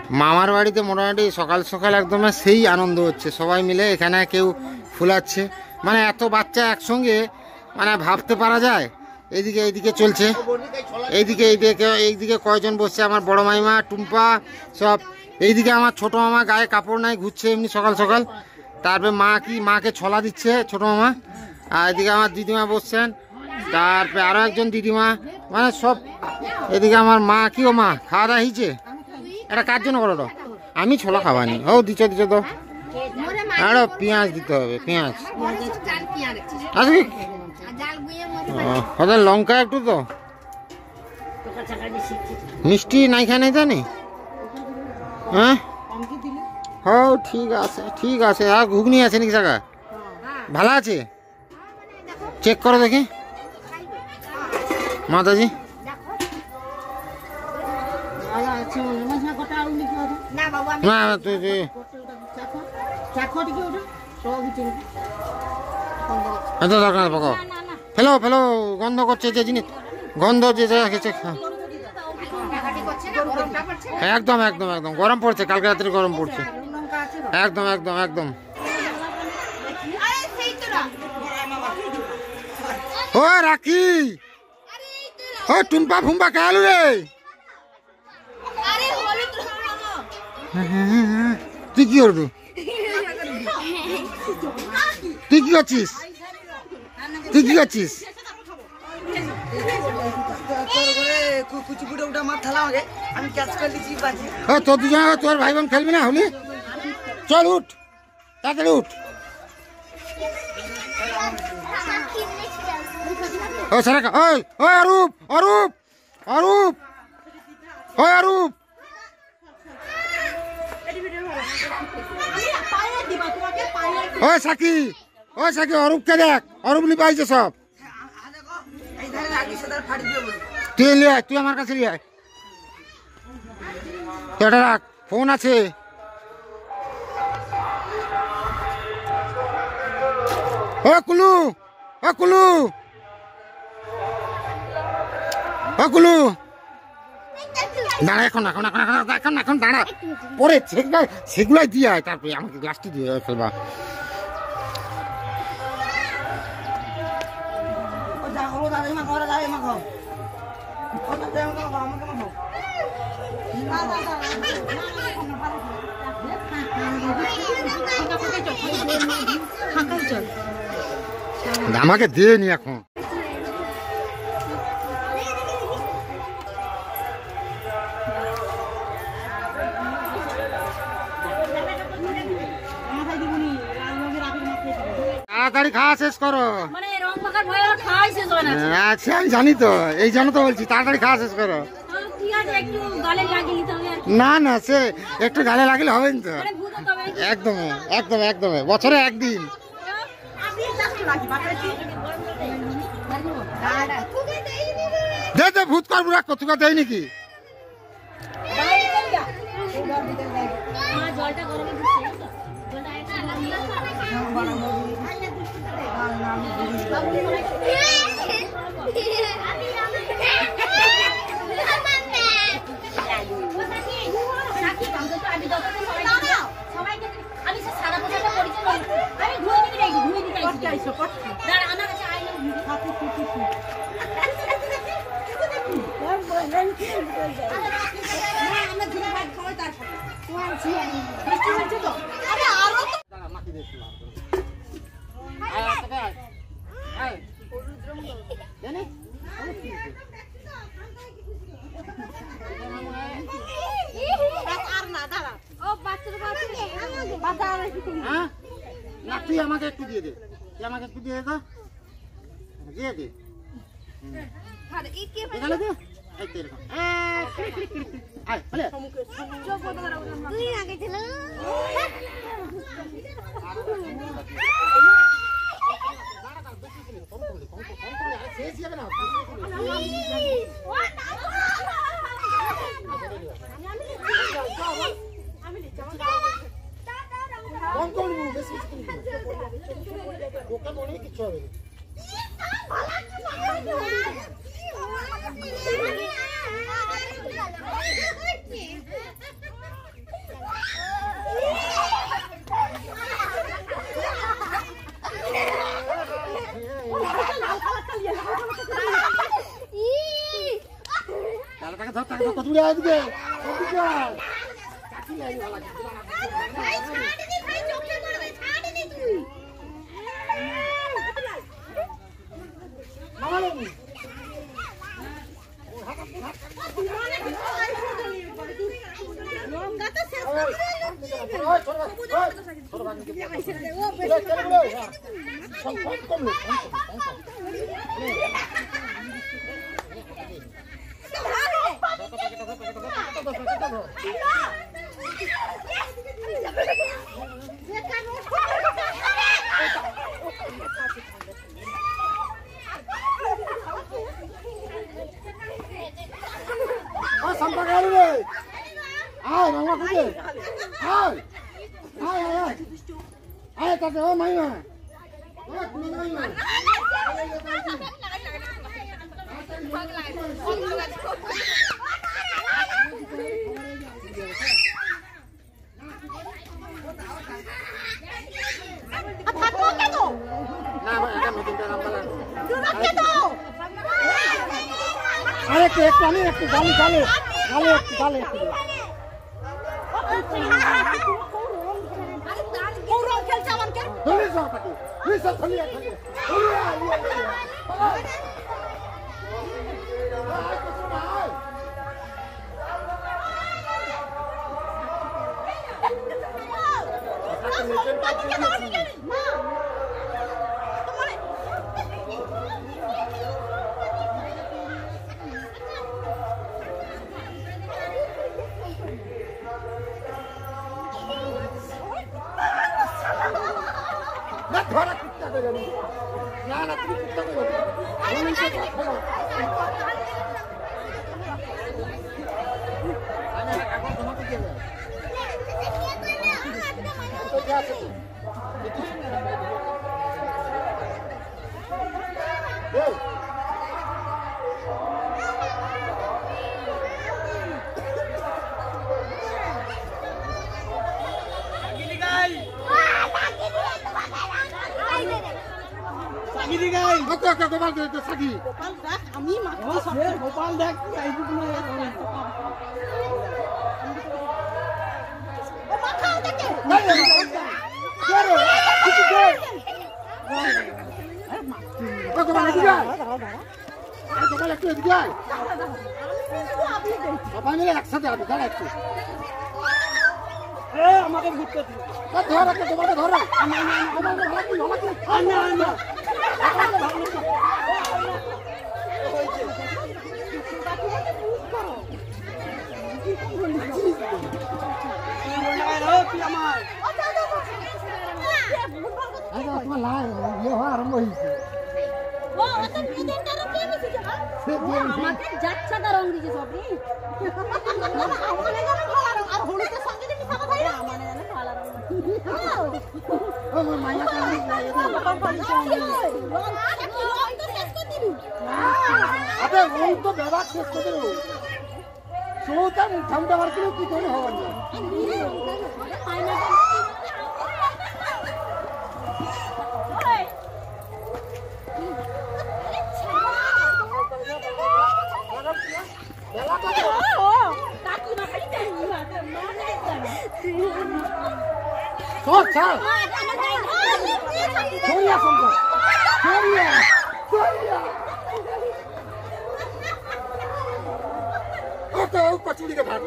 মামার বাড়িতে মোটামুটি সকাল সকাল একদম সেই আনন্দ হচ্ছে, সবাই মিলে এখানে কেউ ফুলাচ্ছে, মানে এত বাচ্চা একসঙ্গে মানে ভাবতে পারা যায়। এইদিকে চলছে, এইদিকে কয়জন বসছে, আমার বড় মাইমা টুম্পা সব। এইদিকে আমার ছোট মামা গায়ে কাপড় নাই, ঘুরছে এমনি সকাল সকাল। তারপরে মাকে ছলা দিচ্ছে ছোট মামা। আর এদিকে আমার দিদিমা বসছেন, তারপরে আরো একজন দিদিমা, মানে সব। এদিকে আমার মা, কি ও মা খাওয়া দাওয়া হয়েছে? এটা কার জন্য করো? আমি ছোলা খাওয়ানি। ও দিচ্ছ তো, আরো পেঁয়াজ দিতে হবে, পেঁয়াজ আচ্ছা, লঙ্কা একটু তো, মিষ্টি নাই খাই নাই জানি। হ্যাঁ হ্যাঁ ঠিক আছে। আর ঘুগনি আছে নাকি জায়গা? ভালো আছে, চেক করো দেখি মাতাজি। না তুই দরকার পাকাও, ফেলো গন্ধ করছে যে জিনিস, গন্ধ যে খেয়েছে। একদম গরম পড়ছে, কালকে রাত্রে গরম পড়ছে, একদম। ও রাখি, ও টুম্পা ফুম্পা খেয়ালু রে, তুই কি করবি? তুই কি করছিস? তোর দুজন, তোর ভাই বোন খেলবি না হলি? চল উঠ, তাড়াতাড়ি উঠ। ও সারা, ওই অরূপ, ও সাকি, অরূপকে দেখ, অরূপ নি পাইছে সব। তুই আমার কাছে নিয়ে আয়, এটা রাখ, ফোন আছে। ও কুলু, দাঁড়া, এখন দাঁড়া, পরে সেগুলাই দিয়ে আয়, তারপরে আমাকে গ্লাসটি দিয়ে ফেলবা। আমাকে দিয়ে নি এখন। তাড়াতাড়ি খাওয়া শেষ করো। আচ্ছা আমি জানি তো, এই জন্য তো বলছি তাড়াতাড়ি খাওয়া শেষ করো। না সে একটু গালে লাগলে হবে তো, একদম বছরে একদিন। দে ভূত করবো না, কত দেয় নাকি? তুই আমাকে একটু দিয়ে দে, তো দিয়ে দে, কিচ্ছু হবে না। কত দূরে আজকে একটু গালে গালে গালে একটু গালে একটু ধরা কুত্তা করে না না তুমি কুত্তা করে গোপাল দেখ একসাথে হবে দাঁড়া একটু আমাকে ঘুরতে ধর তোমাকে ধরো আরম্ভ হয়েছে কি করে হওয়ার कचौड़ी के भाग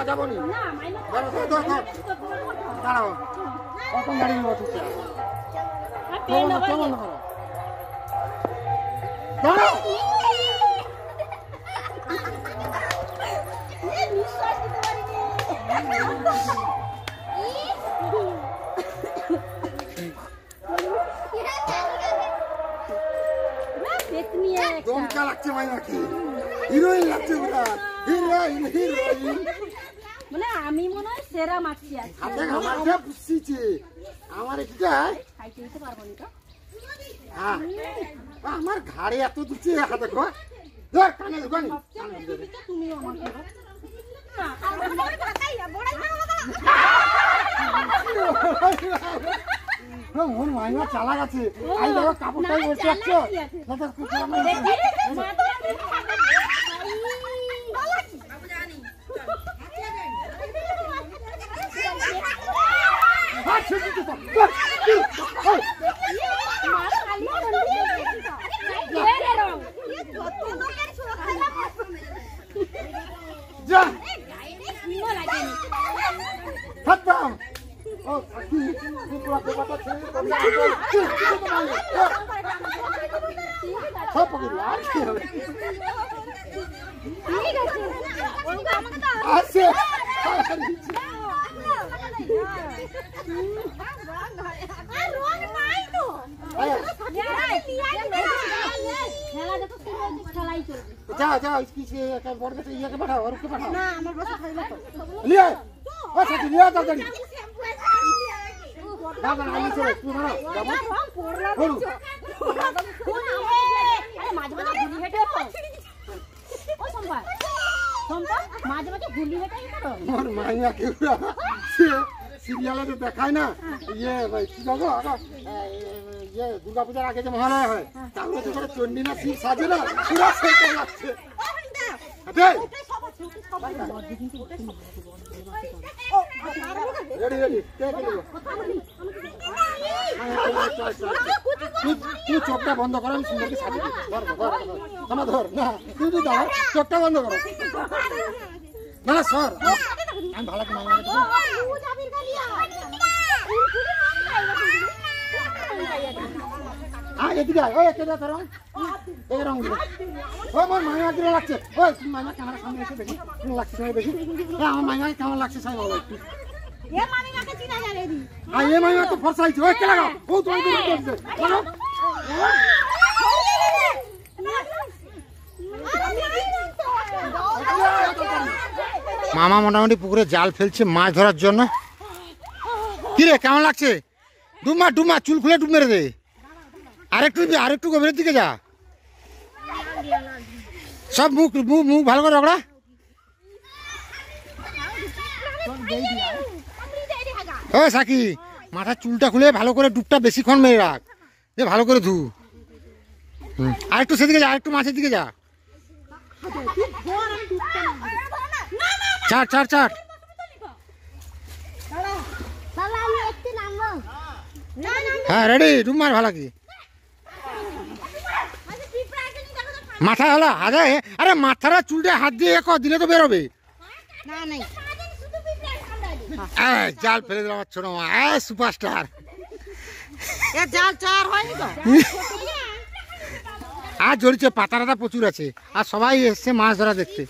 যাবনি দাঁড়াও কখন গাড়ি নেবো দাঁড়াও দমকা লাগছে মাইমাকে, হিরোইন লাগছে পুরা, হিরোইন হিরোইন। মানে আমি মনে হয় সেরা মাছি আছে। হাতে আমাকে বুঝছিছে আমার এটা খাইতে দিতে পারবো না তো। হ্যাঁ আমার ঘাড়ে এত দিচ্ছে হাতে কো ধর কানে ঢুকানি তুমি আমাকে ওর মাইমা চালা গেছে। আই দেখো কাপড়টাই বসে আসছো খতম। ও কি পুরো ব্যাপারটা ছেড়ে সব পকেট আর কি হবে আছে যাও যাও इसकी একটা বড় কাছে ইয়াকে পাঠাও আর ওকে পাঠাও না আমার বাসা খাই না তো লিয়ে ও সাথে লিয়ে তাড়াতাড়ি দাদা আমি চলে তুই মারো বাবা বলো আরে মাঝে মাঝে গুলি হেঁটে ও সম্পা সম্পা মাঝে মাঝে গুলি হেঁটে করো আমার মাইয়া কে সিরিয়ালে তো দেখায় না ইয়ে ভাই কি বলবো ইয়ে দুর্গা পূজার আগে যে মহালয়া হয় তাহলে তো করে চন্ডী না শিব সাজে না পুরো সেটা লাগছে রেডি রেডি তুই চোখটা বন্ধ করো আমি সুন্দরকে সাজিয়ে দিই ধর আমার ধর না তুই তুই ধর চোখটা বন্ধ করো না সর আমি ভালো করে মাইনা এদিকে আয় ওই একে ধরো এই রং দিলে ও আমার মাইনা কিরো লাগছে ওই মাইনা ক্যামেরার সামনে এসে দেখি কেমন লাগছে তুমি দেখি আমার মাইনা কেমন লাগছে সাই বলো একটু এ মামিমাকে চিনা যায় রে আর এই মাইনা তো ফরসা হইছে ওই কে লাগাও ও তো ওই দিকে লাগো মামা মোটামুটি পুকুরে জাল ফেলছে মাছ ধরার জন্য। কি রে কেমন লাগছে? ডুমা ডুমা চুল খুলে ডুব মেরে দে, আরেকটু গভীরের দিকে যা, সব মুখ মুখ ভালো করে রগড়া। ও সাকি মাথার চুলটা খুলে ভালো করে ডুবটা বেশিক্ষণ মেরে রাখ, যে ভালো করে ধু। আরেকটু সেদিকে যা, আরেকটু মাছের দিকে যা, চার চার চার। হ্যাঁ রেডি, ডুব মার ভালো কি মাথা হলো হাতে, আরে মাথাটা চুলটা হাত দিয়ে দিলে তো বেরোবে। জাল ফেলে দিলাম আমার ছোট মা, সুপারস্টার। আর জড়িয়েছে পাতাটা প্রচুর আছে, আর সবাই এসছে মাছ ধরা দেখতে,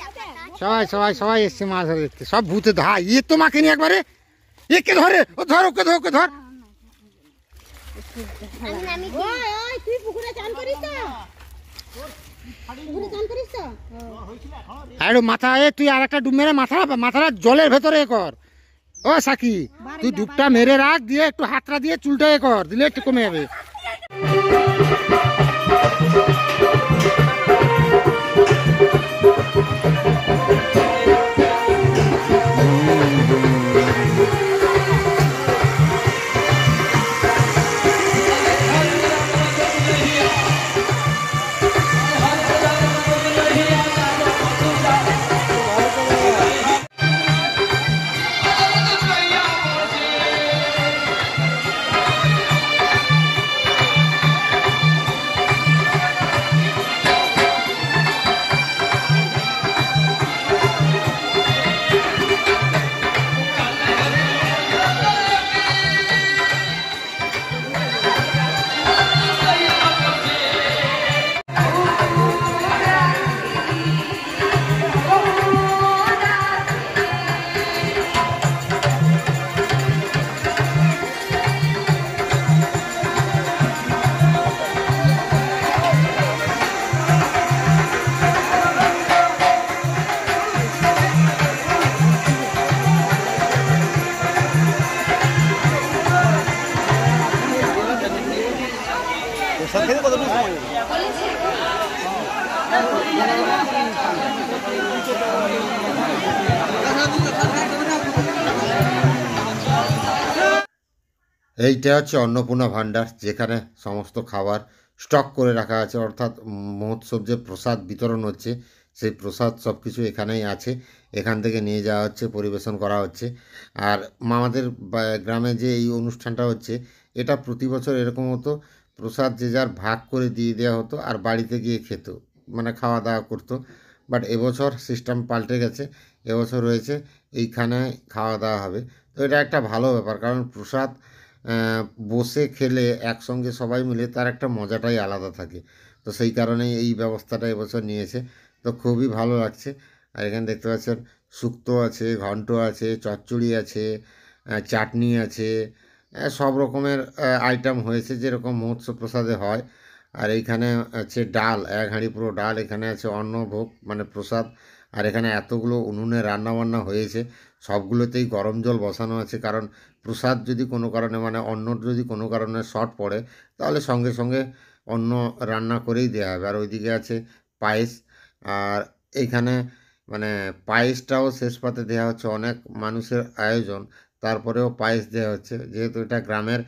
সবাই এসছে মাছ ধরা দেখতে, সব ভূতে ধা। ইয়ে তো মাকে নি একবারে, একে ধরে, ও ধর ওকে ধর, ওকে ধর। মাথা তুই আর একটা ডুব মেরে মাথাটা জলের ভেতরে কর। ও সাকি তুই ডুবটা মেরে রাখ, দিয়ে একটু হাতটা দিয়ে চুলটা কর, দিলে একটু কমে যাবে। এইটা হচ্ছে অন্নপূর্ণা ভাণ্ডার, যেখানে সমস্ত খাবার স্টক করে রাখা আছে, অর্থাৎ মহোৎসব যে প্রসাদ বিতরণ হচ্ছে সেই প্রসাদ সব কিছু এখানেই আছে। এখান থেকে নিয়ে যাওয়া হচ্ছে, পরিবেশন করা হচ্ছে। আর আমাদের গ্রামে যে এই অনুষ্ঠানটা হচ্ছে, এটা প্রতি বছর এরকম হতো, প্রসাদ যে যার ভাগ করে দিয়ে দেওয়া হতো আর বাড়িতে গিয়ে খেত, মানে খাওয়া দাওয়া করতো। বাট এবছর সিস্টেম পাল্টে গেছে, এবছর রয়েছে এইখানে খাওয়া দাওয়া হবে। তো এটা একটা ভালো ব্যাপার, কারণ প্রসাদ বসে খেলে একসঙ্গে সবাই মিলে তার একটা মজাটাই আলাদা থাকে। তো সেই কারণেই এই ব্যবস্থাটা এবছর নিয়েছে, তো খুবই ভালো লাগছে। আর এখানে দেখতে পাচ্ছেন শুক্তো আছে, ঘন্ট আছে, চচ্চড়ি আছে, চাটনি আছে, সব রকমের আইটেম হয়েছে যেরকম মহোৎসব প্রসাদে হয়। আর এইখানে আছে ডাল, এক হাঁড়ি পুরো ডাল, এখানে আছে অন্নভোগ মানে প্রসাদ। আর এখানে এতগুলো উনুনে রান্নাবান্না হয়েছে, সবগুলোতেই গরম জল বসানো আছে, কারণ প্রসাদ যদি কোনো কারণে মানে অন্ন যদি কোনো কারণে শর্ট পড়ে তাহলে সঙ্গে সঙ্গে অন্য রান্না করেই দেওয়া হবে। আর ওইদিকে আছে পায়েস, আর এইখানে মানে পায়েসটাও শেষ পাতে দেওয়া হচ্ছে। অনেক মানুষের আয়োজন, তারপরেও পায়েস দেওয়া হচ্ছে, যেহেতু এটা গ্রামের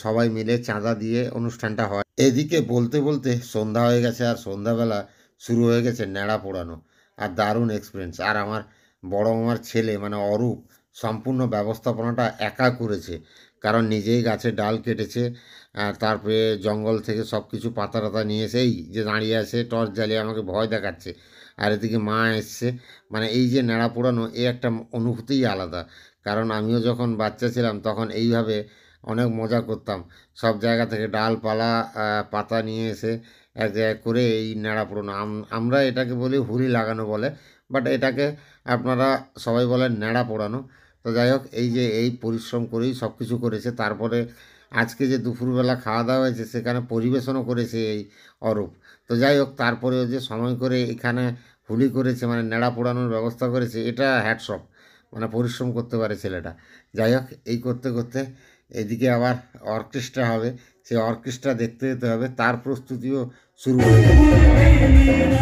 সবাই মিলে চাঁদা দিয়ে অনুষ্ঠানটা হয়। এদিকে বলতে বলতে সন্ধ্যা হয়ে গেছে, আর সন্ধ্যাবেলা শুরু হয়ে গেছে ন্যাড়া পোড়ানো। আর দারুণ এক্সপিরিয়েন্স। আর আমার বড় মামার ছেলে মানে অরূপ সম্পূর্ণ ব্যবস্থাপনাটা একা করেছে, কারণ নিজেই গাছের ডাল কেটেছে, তারপরে জঙ্গল থেকে সব কিছু পাতা টাতা নিয়ে এসে এই যে দাঁড়িয়ে আছে টর্চ জ্বালিয়ে আমাকে ভয় দেখাচ্ছে। আর এদিকে মা এসছে, মানে এই যে ন্যাড়া পোড়ানো এই একটা অনুভূতিই আলাদা। কারণ আমিও যখন বাচ্চা ছিলাম তখন এইভাবে অনেক মজা করতাম, সব জায়গা থেকে ডালপালা পাতা নিয়ে এসে এক জায়গায় করে এই ন্যাড়া পোড়ানো। আমরা এটাকে বলি হুলি লাগানো বলে, বাট এটাকে আপনারা সবাই বলেন ন্যাড়া পোড়ানো। তো যাই হোক, এই যে এই পরিশ্রম করেই সব কিছু করেছে। তারপরে আজকে যে দুপুরবেলা খাওয়া দাওয়া হয়েছে সেখানে পরিবেশনও করেছে এই অরূপ। তো যাই হোক, তারপরেও যে সময় করে এখানে হুলি করেছে মানে ন্যাড়া পোড়ানোর ব্যবস্থা করেছে, এটা হ্যাটস অফ, মানে পরিশ্রম করতে পারে ছেলেটা। যাই হোক, এই করতে করতে এদিকে আবার অর্কেস্ট্রা হবে, সেই অর্কেস্ট্রা দেখতে যেতে হবে, তার প্রস্তুতিও শুরু হয়ে গেছে।